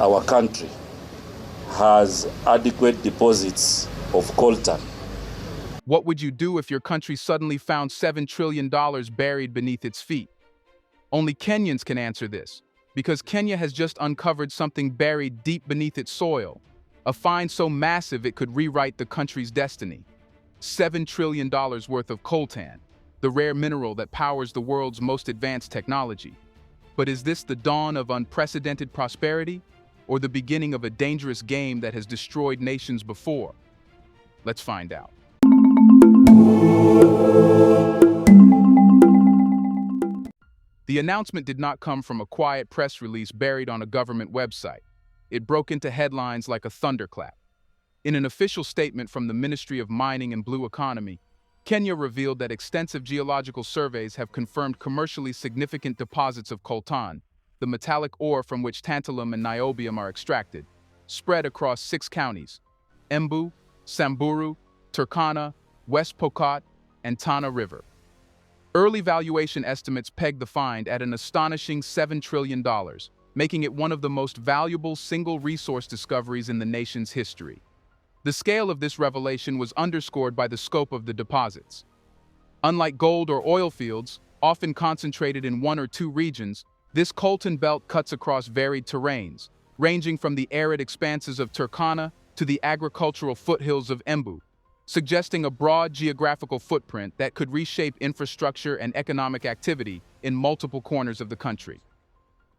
our country has adequate deposits of coltan. What would you do if your country suddenly found $7 trillion buried beneath its feet? Only Kenyans can answer this, because Kenya has just uncovered something buried deep beneath its soil, a find so massive it could rewrite the country's destiny. $7 trillion worth of coltan, the rare mineral that powers the world's most advanced technology. But is this the dawn of unprecedented prosperity, or the beginning of a dangerous game that has destroyed nations before? Let's find out. The announcement did not come from a quiet press release buried on a government website. It broke into headlines like a thunderclap. In an official statement from the Ministry of Mining and Blue Economy, Kenya revealed that extensive geological surveys have confirmed commercially significant deposits of coltan, the metallic ore from which tantalum and niobium are extracted, spread across 6 counties: Embu, Samburu, Turkana, West Pokot, and Tana River. Early valuation estimates peg the find at an astonishing $7 trillion, making it one of the most valuable single resource discoveries in the nation's history. The scale of this revelation was underscored by the scope of the deposits. Unlike gold or oil fields, often concentrated in 1 or 2 regions, this coltan belt cuts across varied terrains, ranging from the arid expanses of Turkana to the agricultural foothills of Embu, suggesting a broad geographical footprint that could reshape infrastructure and economic activity in multiple corners of the country.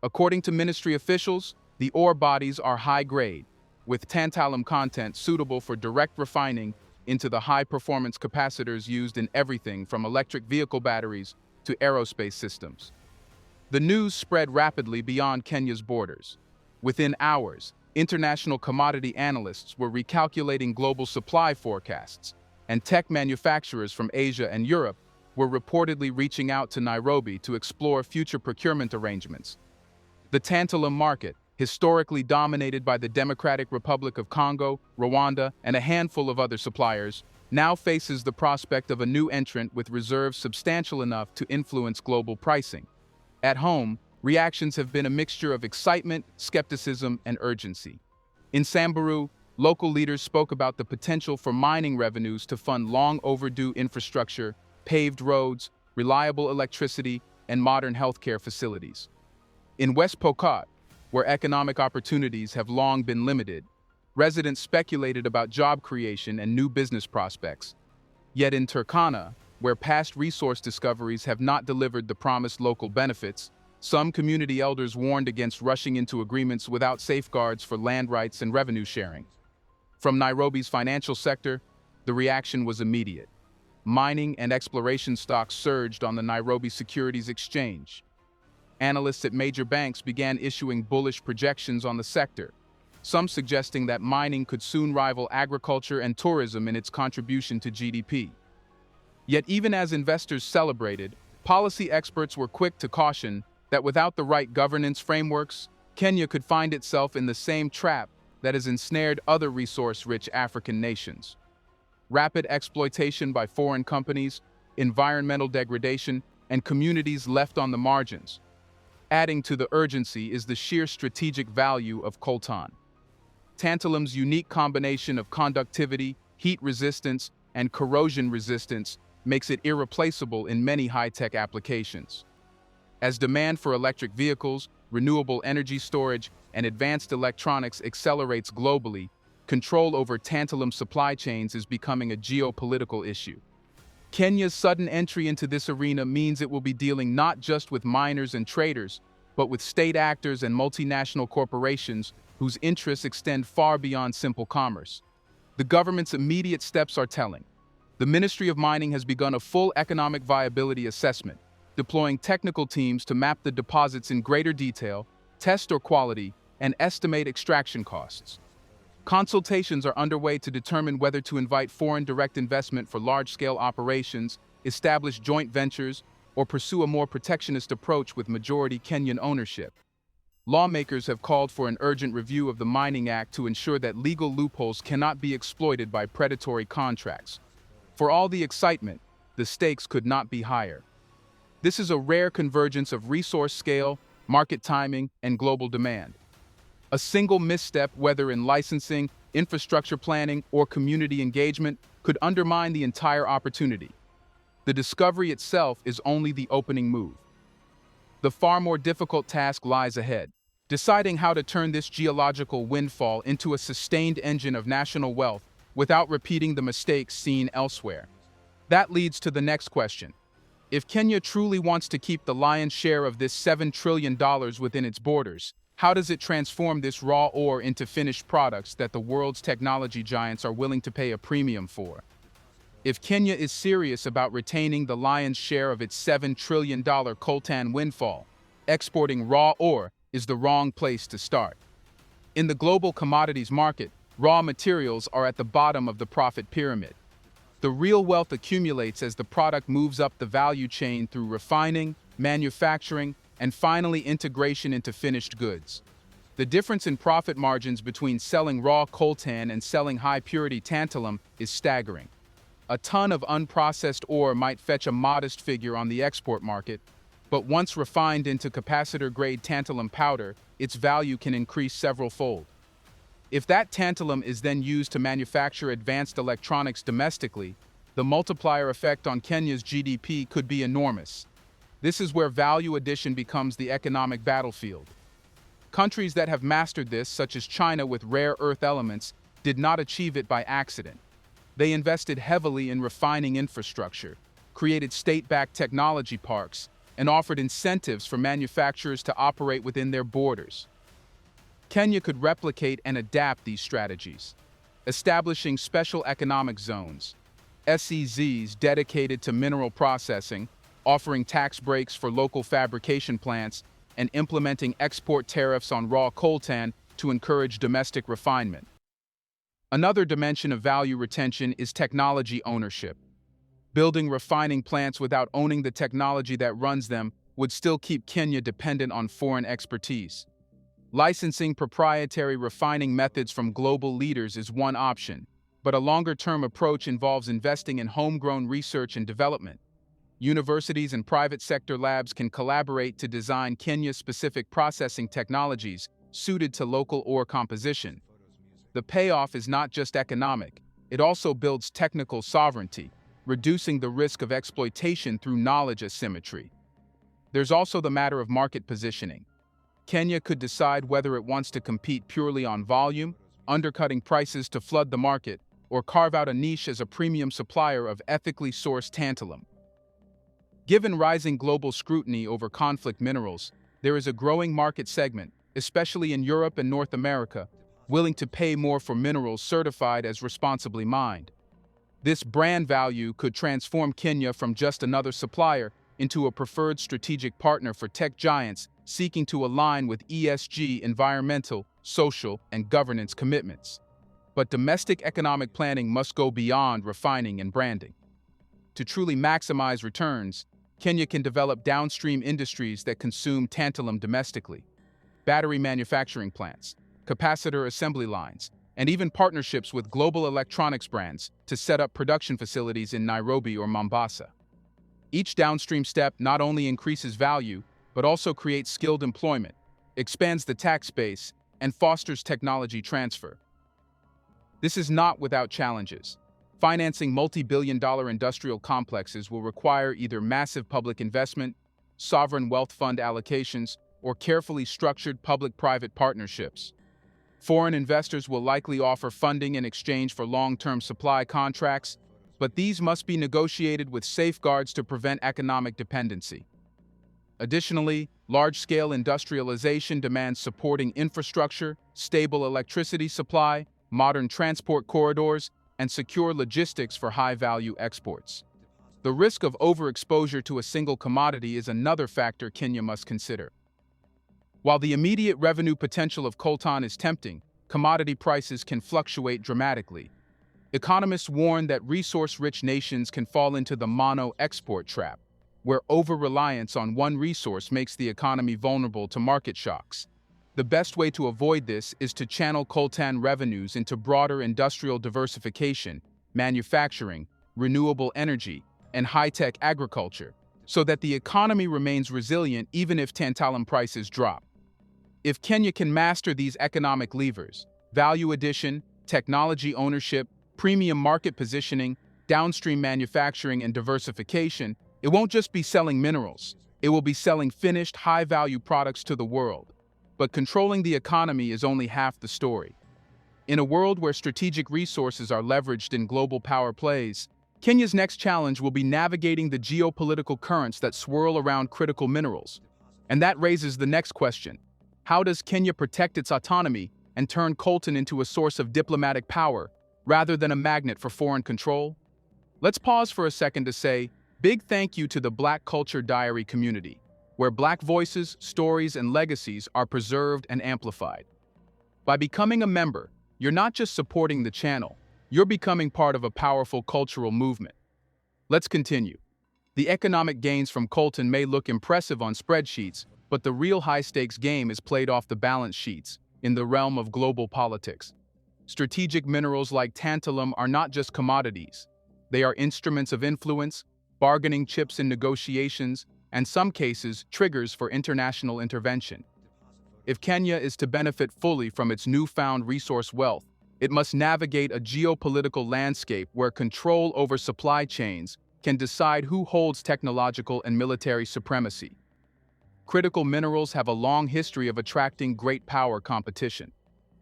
According to ministry officials, the ore bodies are high-grade, with tantalum content suitable for direct refining into the high-performance capacitors used in everything from electric vehicle batteries to aerospace systems. The news spread rapidly beyond Kenya's borders. Within hours, international commodity analysts were recalculating global supply forecasts, and tech manufacturers from Asia and Europe were reportedly reaching out to Nairobi to explore future procurement arrangements. The tantalum market, historically dominated by the Democratic Republic of Congo, Rwanda, and a handful of other suppliers, now faces the prospect of a new entrant with reserves substantial enough to influence global pricing. At home, reactions have been a mixture of excitement, skepticism, and urgency. In Samburu, local leaders spoke about the potential for mining revenues to fund long-overdue infrastructure, paved roads, reliable electricity, and modern healthcare facilities. In West Pokot, where economic opportunities have long been limited, residents speculated about job creation and new business prospects. Yet in Turkana, where past resource discoveries have not delivered the promised local benefits, some community elders warned against rushing into agreements without safeguards for land rights and revenue sharing. From Nairobi's financial sector, the reaction was immediate. Mining and exploration stocks surged on the Nairobi Securities Exchange. Analysts at major banks began issuing bullish projections on the sector, some suggesting that mining could soon rival agriculture and tourism in its contribution to GDP. Yet even as investors celebrated, policy experts were quick to caution that without the right governance frameworks, Kenya could find itself in the same trap that has ensnared other resource-rich African nations. Rapid exploitation by foreign companies, environmental degradation, and communities left on the margins. Adding to the urgency is the sheer strategic value of coltan. Tantalum's unique combination of conductivity, heat resistance, and corrosion resistance makes it irreplaceable in many high-tech applications. As demand for electric vehicles, renewable energy storage, and advanced electronics accelerates globally, control over tantalum supply chains is becoming a geopolitical issue. Kenya's sudden entry into this arena means it will be dealing not just with miners and traders, but with state actors and multinational corporations whose interests extend far beyond simple commerce. The government's immediate steps are telling. The Ministry of Mining has begun a full economic viability assessment, deploying technical teams to map the deposits in greater detail, test ore quality, and estimate extraction costs. Consultations are underway to determine whether to invite foreign direct investment for large-scale operations, establish joint ventures, or pursue a more protectionist approach with majority Kenyan ownership. Lawmakers have called for an urgent review of the Mining Act to ensure that legal loopholes cannot be exploited by predatory contracts. For all the excitement, the stakes could not be higher. This is a rare convergence of resource scale, market timing, and global demand. A single misstep, whether in licensing, infrastructure planning, or community engagement, could undermine the entire opportunity. The discovery itself is only the opening move. The far more difficult task lies ahead, deciding how to turn this geological windfall into a sustained engine of national wealth without repeating the mistakes seen elsewhere. That leads to the next question. If Kenya truly wants to keep the lion's share of this $7 trillion within its borders, how does it transform this raw ore into finished products that the world's technology giants are willing to pay a premium for? If Kenya is serious about retaining the lion's share of its $7 trillion coltan windfall, exporting raw ore is the wrong place to start. In the global commodities market, raw materials are at the bottom of the profit pyramid. The real wealth accumulates as the product moves up the value chain through refining, manufacturing, and finally integration into finished goods. The difference in profit margins between selling raw coltan and selling high-purity tantalum is staggering. A ton of unprocessed ore might fetch a modest figure on the export market, but once refined into capacitor-grade tantalum powder, its value can increase several-fold. If that tantalum is then used to manufacture advanced electronics domestically, the multiplier effect on Kenya's GDP could be enormous. This is where value addition becomes the economic battlefield. Countries that have mastered this, such as China with rare earth elements, did not achieve it by accident. They invested heavily in refining infrastructure, created state-backed technology parks, and offered incentives for manufacturers to operate within their borders. Kenya could replicate and adapt these strategies, establishing special economic zones, SEZs dedicated to mineral processing, offering tax breaks for local fabrication plants, and implementing export tariffs on raw coltan to encourage domestic refinement. Another dimension of value retention is technology ownership. Building refining plants without owning the technology that runs them would still keep Kenya dependent on foreign expertise. Licensing proprietary refining methods from global leaders is one option, but a longer-term approach involves investing in homegrown research and development. Universities and private sector labs can collaborate to design Kenya-specific processing technologies suited to local ore composition. The payoff is not just economic, it also builds technical sovereignty, reducing the risk of exploitation through knowledge asymmetry. There's also the matter of market positioning. Kenya could decide whether it wants to compete purely on volume, undercutting prices to flood the market, or carve out a niche as a premium supplier of ethically sourced tantalum. Given rising global scrutiny over conflict minerals, there is a growing market segment, especially in Europe and North America, willing to pay more for minerals certified as responsibly mined. This brand value could transform Kenya from just another supplier into a preferred strategic partner for tech giants seeking to align with ESG, environmental, social, and governance commitments. But domestic economic planning must go beyond refining and branding. To truly maximize returns, Kenya can develop downstream industries that consume tantalum domestically, battery manufacturing plants, capacitor assembly lines, and even partnerships with global electronics brands to set up production facilities in Nairobi or Mombasa. Each downstream step not only increases value, but also creates skilled employment, expands the tax base, and fosters technology transfer. This is not without challenges. Financing multi-billion-dollar industrial complexes will require either massive public investment, sovereign wealth fund allocations, or carefully structured public-private partnerships. Foreign investors will likely offer funding in exchange for long-term supply contracts, but these must be negotiated with safeguards to prevent economic dependency. Additionally, large-scale industrialization demands supporting infrastructure, stable electricity supply, modern transport corridors, and secure logistics for high-value exports. The risk of overexposure to a single commodity is another factor Kenya must consider. While the immediate revenue potential of coltan is tempting, commodity prices can fluctuate dramatically. Economists warn that resource-rich nations can fall into the mono-export trap, where over-reliance on one resource makes the economy vulnerable to market shocks. The best way to avoid this is to channel coltan revenues into broader industrial diversification, manufacturing, renewable energy, and high-tech agriculture, so that the economy remains resilient even if tantalum prices drop. If Kenya can master these economic levers, value addition, technology ownership, premium market positioning, downstream manufacturing, and diversification, it won't just be selling minerals. It will be selling finished, high-value products to the world. But controlling the economy is only half the story. In a world where strategic resources are leveraged in global power plays, Kenya's next challenge will be navigating the geopolitical currents that swirl around critical minerals. And that raises the next question. How does Kenya protect its autonomy and turn Coltan into a source of diplomatic power rather than a magnet for foreign control? Let's pause for a second to say, big thank you to the Black Culture Diary community, where Black voices, stories, and legacies are preserved and amplified. By becoming a member, you're not just supporting the channel, you're becoming part of a powerful cultural movement. Let's continue. The economic gains from Coltan may look impressive on spreadsheets, but the real high-stakes game is played off the balance sheets, in the realm of global politics. Strategic minerals like tantalum are not just commodities. They are instruments of influence, bargaining chips in negotiations, and some cases, triggers for international intervention. If Kenya is to benefit fully from its newfound resource wealth, it must navigate a geopolitical landscape where control over supply chains can decide who holds technological and military supremacy. Critical minerals have a long history of attracting great power competition.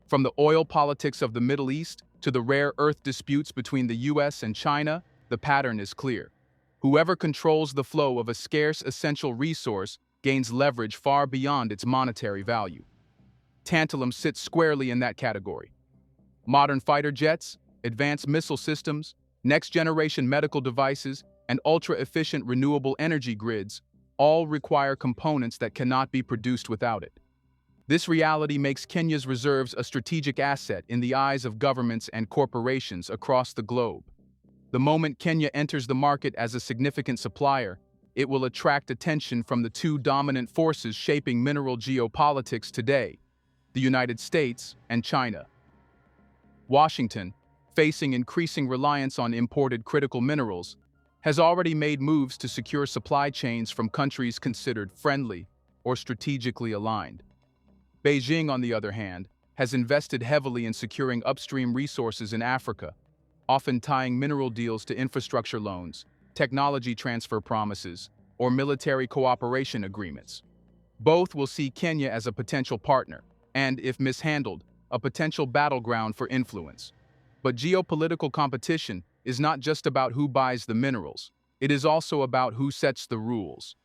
From the oil politics of the Middle East to the rare earth disputes between the US and China, the pattern is clear. Whoever controls the flow of a scarce essential resource gains leverage far beyond its monetary value. Tantalum sits squarely in that category. Modern fighter jets, advanced missile systems, next-generation medical devices, and ultra-efficient renewable energy grids all require components that cannot be produced without it. This reality makes Kenya's reserves a strategic asset in the eyes of governments and corporations across the globe. The moment Kenya enters the market as a significant supplier, it will attract attention from the two dominant forces shaping mineral geopolitics today, the United States and China. Washington, facing increasing reliance on imported critical minerals, has already made moves to secure supply chains from countries considered friendly or strategically aligned. Beijing, on the other hand, has invested heavily in securing upstream resources in Africa, often tying mineral deals to infrastructure loans, technology transfer promises, or military cooperation agreements. Both will see Kenya as a potential partner, and, if mishandled, a potential battleground for influence. But geopolitical competition is not just about who buys the minerals, it is also about who sets the rules.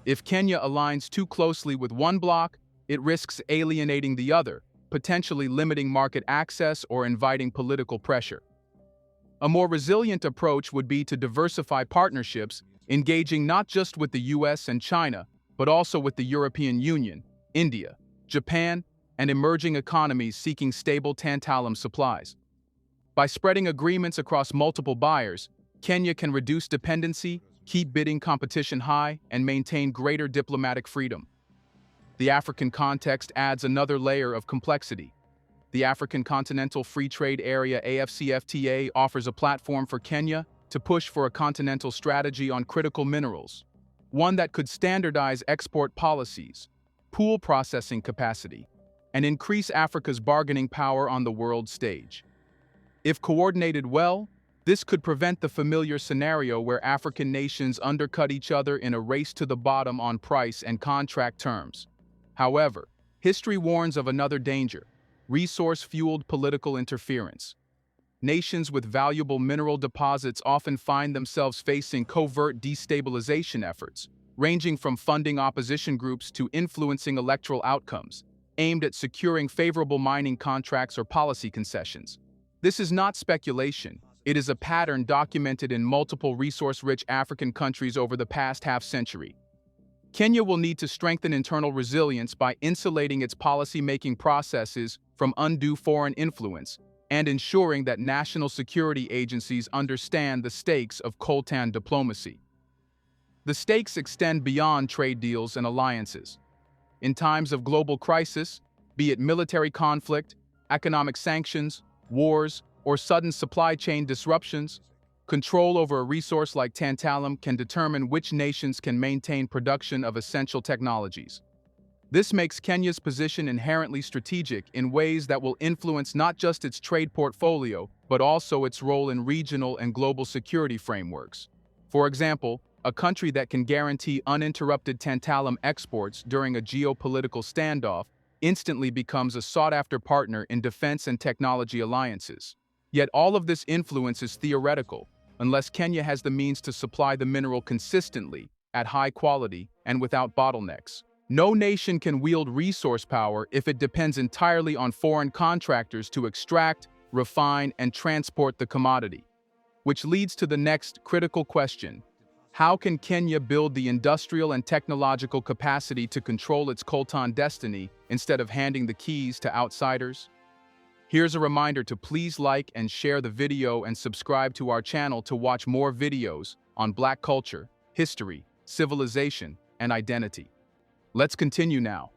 If Kenya aligns too closely with one bloc, it risks alienating the other, potentially limiting market access or inviting political pressure. A more resilient approach would be to diversify partnerships, engaging not just with the US and China, but also with the European Union, India, Japan, and emerging economies seeking stable tantalum supplies. By spreading agreements across multiple buyers, Kenya can reduce dependency, keep bidding competition high, and maintain greater diplomatic freedom. The African context adds another layer of complexity. The African Continental Free Trade Area (AfCFTA) offers a platform for Kenya to push for a continental strategy on critical minerals, one that could standardize export policies, pool processing capacity, and increase Africa's bargaining power on the world stage. If coordinated well, this could prevent the familiar scenario where African nations undercut each other in a race to the bottom on price and contract terms. However, history warns of another danger: resource-fueled political interference. Nations with valuable mineral deposits often find themselves facing covert destabilization efforts, ranging from funding opposition groups to influencing electoral outcomes, aimed at securing favorable mining contracts or policy concessions. This is not speculation. It is a pattern documented in multiple resource-rich African countries over the past half-century. Kenya will need to strengthen internal resilience by insulating its policy-making processes from undue foreign influence and ensuring that national security agencies understand the stakes of Coltan diplomacy. The stakes extend beyond trade deals and alliances. In times of global crisis, be it military conflict, economic sanctions, wars, or sudden supply chain disruptions, control over a resource like tantalum can determine which nations can maintain production of essential technologies. This makes Kenya's position inherently strategic in ways that will influence not just its trade portfolio, but also its role in regional and global security frameworks. For example, a country that can guarantee uninterrupted tantalum exports during a geopolitical standoff instantly becomes a sought-after partner in defense and technology alliances. Yet all of this influence is theoretical, unless Kenya has the means to supply the mineral consistently, at high quality, and without bottlenecks. No nation can wield resource power if it depends entirely on foreign contractors to extract, refine, and transport the commodity. Which leads to the next critical question. How can Kenya build the industrial and technological capacity to control its coltan destiny instead of handing the keys to outsiders? Here's a reminder to please like and share the video and subscribe to our channel to watch more videos on Black culture, history, civilization, and identity. Let's continue now.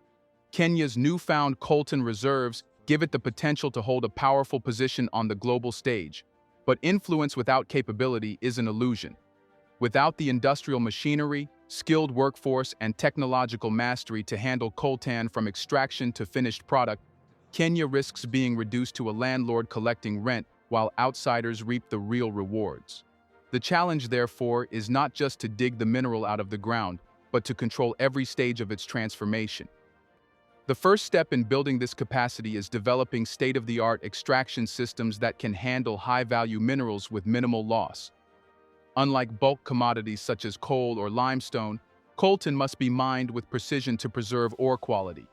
Kenya's newfound coltan reserves give it the potential to hold a powerful position on the global stage, but influence without capability is an illusion. Without the industrial machinery, skilled workforce, and technological mastery to handle coltan from extraction to finished product, Kenya risks being reduced to a landlord collecting rent while outsiders reap the real rewards. The challenge, therefore, is not just to dig the mineral out of the ground, but to control every stage of its transformation. The first step in building this capacity is developing state-of-the-art extraction systems that can handle high-value minerals with minimal loss. Unlike bulk commodities such as coal or limestone, coltan must be mined with precision to preserve ore quality.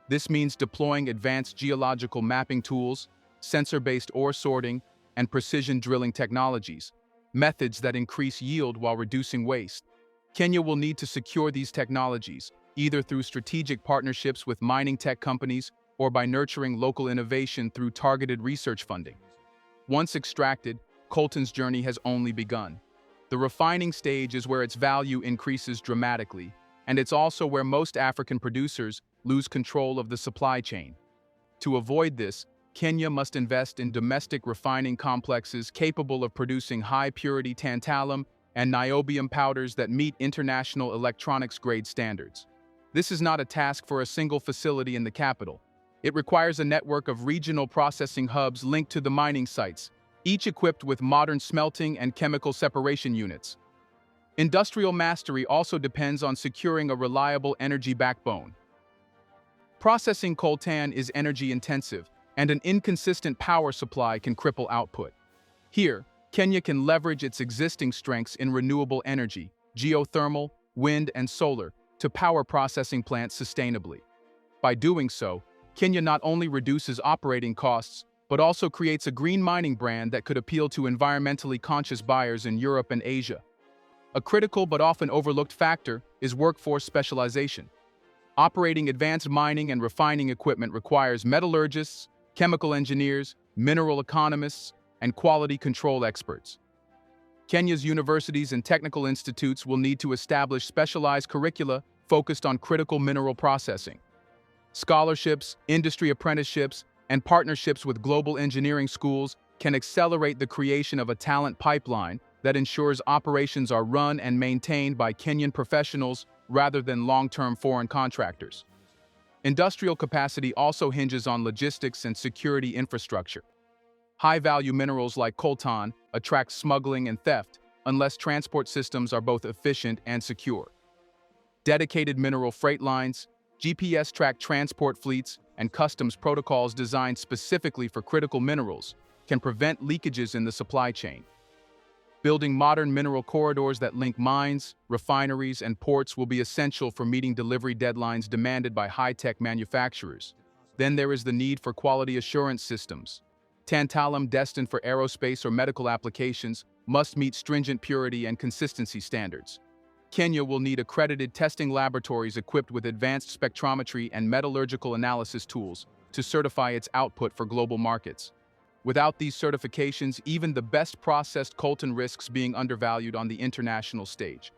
This means deploying advanced geological mapping tools, sensor-based ore sorting, and precision drilling technologies, methods that increase yield while reducing waste. Kenya will need to secure these technologies, either through strategic partnerships with mining tech companies or by nurturing local innovation through targeted research funding. Once extracted, coltan's journey has only begun. The refining stage is where its value increases dramatically, and it's also where most African producers lose control of the supply chain. To avoid this, Kenya must invest in domestic refining complexes capable of producing high-purity tantalum and niobium powders that meet international electronics-grade standards. This is not a task for a single facility in the capital. It requires a network of regional processing hubs linked to the mining sites, each equipped with modern smelting and chemical separation units. Industrial mastery also depends on securing a reliable energy backbone. Processing coltan is energy-intensive, and an inconsistent power supply can cripple output. Here, Kenya can leverage its existing strengths in renewable energy, geothermal, wind, and solar, to power processing plants sustainably. By doing so, Kenya not only reduces operating costs, but also creates a green mining brand that could appeal to environmentally conscious buyers in Europe and Asia. A critical but often overlooked factor is workforce specialization. Operating advanced mining and refining equipment requires metallurgists, chemical engineers, mineral economists, and quality control experts. Kenya's universities and technical institutes will need to establish specialized curricula focused on critical mineral processing. Scholarships, industry apprenticeships, and partnerships with global engineering schools can accelerate the creation of a talent pipeline that ensures operations are run and maintained by Kenyan professionals rather than long-term foreign contractors. Industrial capacity also hinges on logistics and security infrastructure. High-value minerals like coltan attract smuggling and theft unless transport systems are both efficient and secure. Dedicated mineral freight lines, GPS-tracked transport fleets, and customs protocols designed specifically for critical minerals can prevent leakages in the supply chain. Building modern mineral corridors that link mines, refineries, and ports will be essential for meeting delivery deadlines demanded by high-tech manufacturers. Then there is the need for quality assurance systems. Tantalum destined for aerospace or medical applications must meet stringent purity and consistency standards. Kenya will need accredited testing laboratories equipped with advanced spectrometry and metallurgical analysis tools to certify its output for global markets. Without these certifications, even the best processed coltan risks being undervalued on the international stage.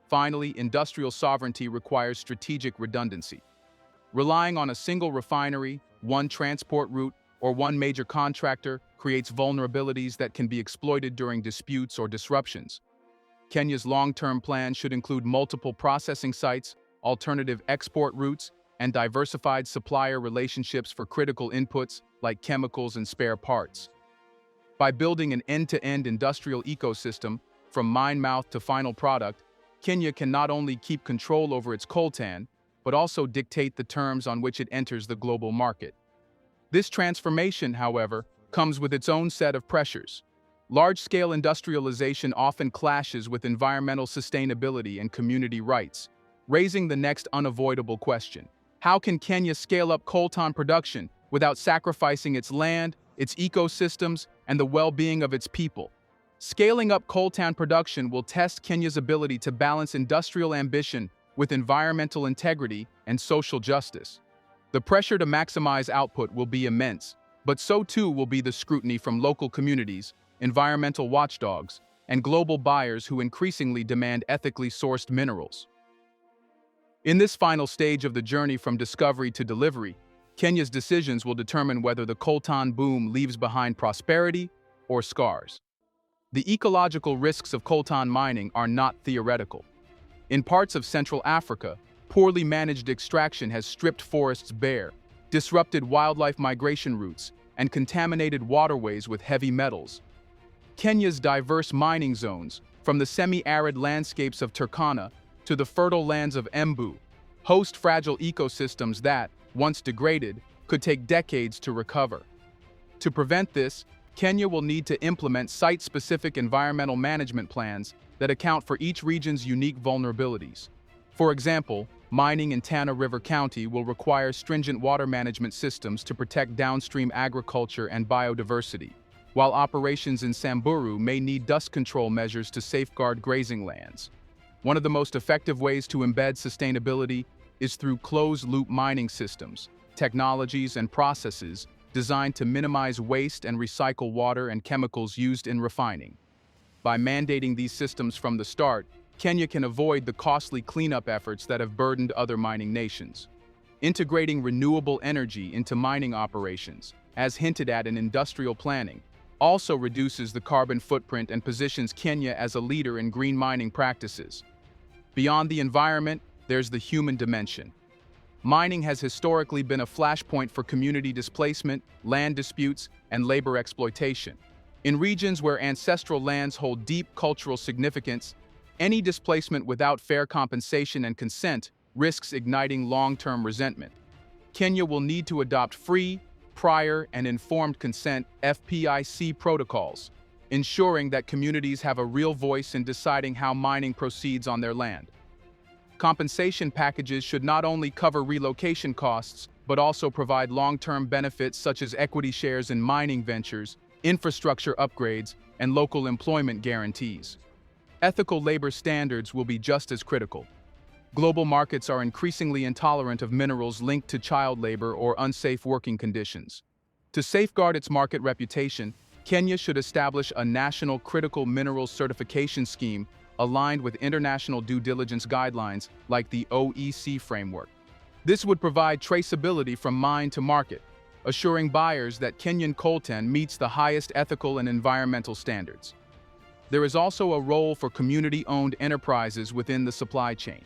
Finally, industrial sovereignty requires strategic redundancy. Relying on a single refinery, one transport route, or one major contractor creates vulnerabilities that can be exploited during disputes or disruptions. Kenya's long-term plan should include multiple processing sites, alternative export routes, and diversified supplier relationships for critical inputs like chemicals and spare parts. By building an end-to-end industrial ecosystem, from mine mouth to final product, Kenya can not only keep control over its coltan, but also dictate the terms on which it enters the global market. This transformation, however, comes with its own set of pressures. Large-scale industrialization often clashes with environmental sustainability and community rights, raising the next unavoidable question. How can Kenya scale up coltan production without sacrificing its land, its ecosystems, and the well-being of its people? Scaling up coltan production will test Kenya's ability to balance industrial ambition with environmental integrity and social justice. The pressure to maximize output will be immense, but so too will be the scrutiny from local communities, environmental watchdogs, and global buyers who increasingly demand ethically sourced minerals. In this final stage of the journey from discovery to delivery, Kenya's decisions will determine whether the coltan boom leaves behind prosperity or scars. The ecological risks of coltan mining are not theoretical. In parts of Central Africa, poorly managed extraction has stripped forests bare, disrupted wildlife migration routes, and contaminated waterways with heavy metals. Kenya's diverse mining zones, from the semi-arid landscapes of Turkana to the fertile lands of Embu, host fragile ecosystems that, once degraded, could take decades to recover. To prevent this, Kenya will need to implement site-specific environmental management plans that account for each region's unique vulnerabilities. For example, mining in Tana River County will require stringent water management systems to protect downstream agriculture and biodiversity, while operations in Samburu may need dust control measures to safeguard grazing lands. One of the most effective ways to embed sustainability is through closed-loop mining systems, technologies, and processes designed to minimize waste and recycle water and chemicals used in refining. By mandating these systems from the start, Kenya can avoid the costly cleanup efforts that have burdened other mining nations. Integrating renewable energy into mining operations, as hinted at in industrial planning, also reduces the carbon footprint and positions Kenya as a leader in green mining practices. Beyond the environment, there's the human dimension. Mining has historically been a flashpoint for community displacement, land disputes, and labor exploitation. In regions where ancestral lands hold deep cultural significance, any displacement without fair compensation and consent risks igniting long-term resentment. Kenya will need to adopt free, prior, and informed consent (FPIC) protocols, ensuring that communities have a real voice in deciding how mining proceeds on their land. Compensation packages should not only cover relocation costs, but also provide long-term benefits such as equity shares in mining ventures, infrastructure upgrades, and local employment guarantees. Ethical labor standards will be just as critical. Global markets are increasingly intolerant of minerals linked to child labor or unsafe working conditions. To safeguard its market reputation, Kenya should establish a national critical minerals certification scheme aligned with international due diligence guidelines like the OEC framework. This would provide traceability from mine to market, assuring buyers that Kenyan coltan meets the highest ethical and environmental standards. There is also a role for community-owned enterprises within the supply chain.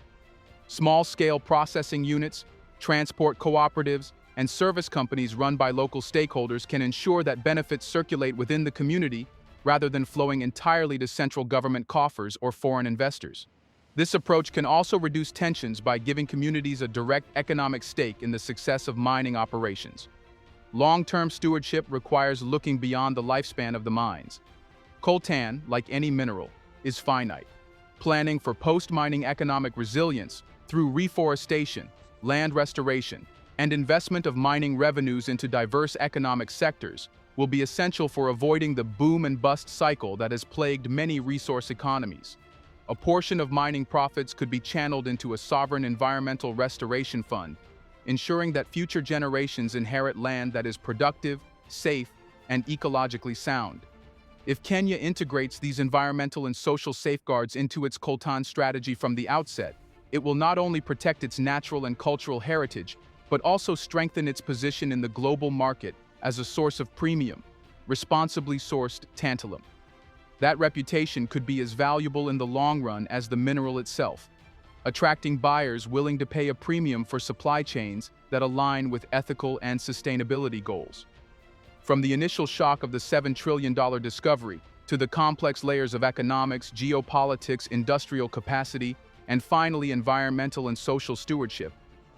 Small-scale processing units, transport cooperatives, and service companies run by local stakeholders can ensure that benefits circulate within the community rather than flowing entirely to central government coffers or foreign investors. This approach can also reduce tensions by giving communities a direct economic stake in the success of mining operations. Long-term stewardship requires looking beyond the lifespan of the mines. Coltan, like any mineral, is finite. Planning for post-mining economic resilience through reforestation, land restoration, and investment of mining revenues into diverse economic sectors will be essential for avoiding the boom and bust cycle that has plagued many resource economies. A portion of mining profits could be channeled into a sovereign environmental restoration fund, ensuring that future generations inherit land that is productive, safe, and ecologically sound. If Kenya integrates these environmental and social safeguards into its coltan strategy from the outset, it will not only protect its natural and cultural heritage, but also strengthen its position in the global market as a source of premium, responsibly sourced tantalum. That reputation could be as valuable in the long run as the mineral itself. attracting buyers willing to pay a premium for supply chains that align with ethical and sustainability goals. From the initial shock of the $7 trillion discovery to the complex layers of economics, geopolitics, industrial capacity, and finally environmental and social stewardship,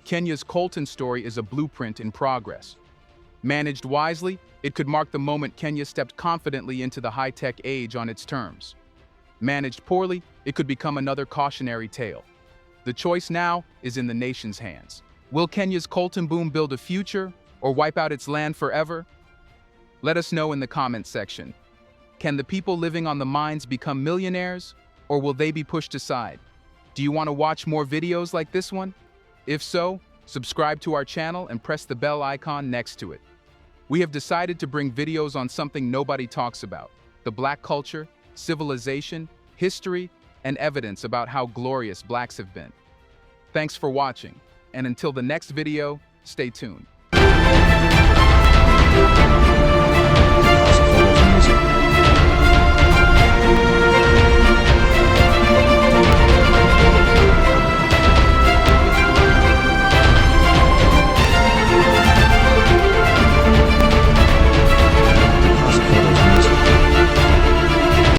Kenya's Coltan story is a blueprint in progress. Managed wisely, it could mark the moment Kenya stepped confidently into the high-tech age on its terms. Managed poorly, it could become another cautionary tale. The choice now is in the nation's hands. Will Kenya's Coltan boom build a future or wipe out its land forever? Let us know in the comments section. Can the people living on the mines become millionaires, or will they be pushed aside? Do you want to watch more videos like this one? If so, subscribe to our channel and press the bell icon next to it. We have decided to bring videos on something nobody talks about: the Black culture, civilization, history, and evidence about how glorious Blacks have been. Thanks for watching, and until the next video, stay tuned.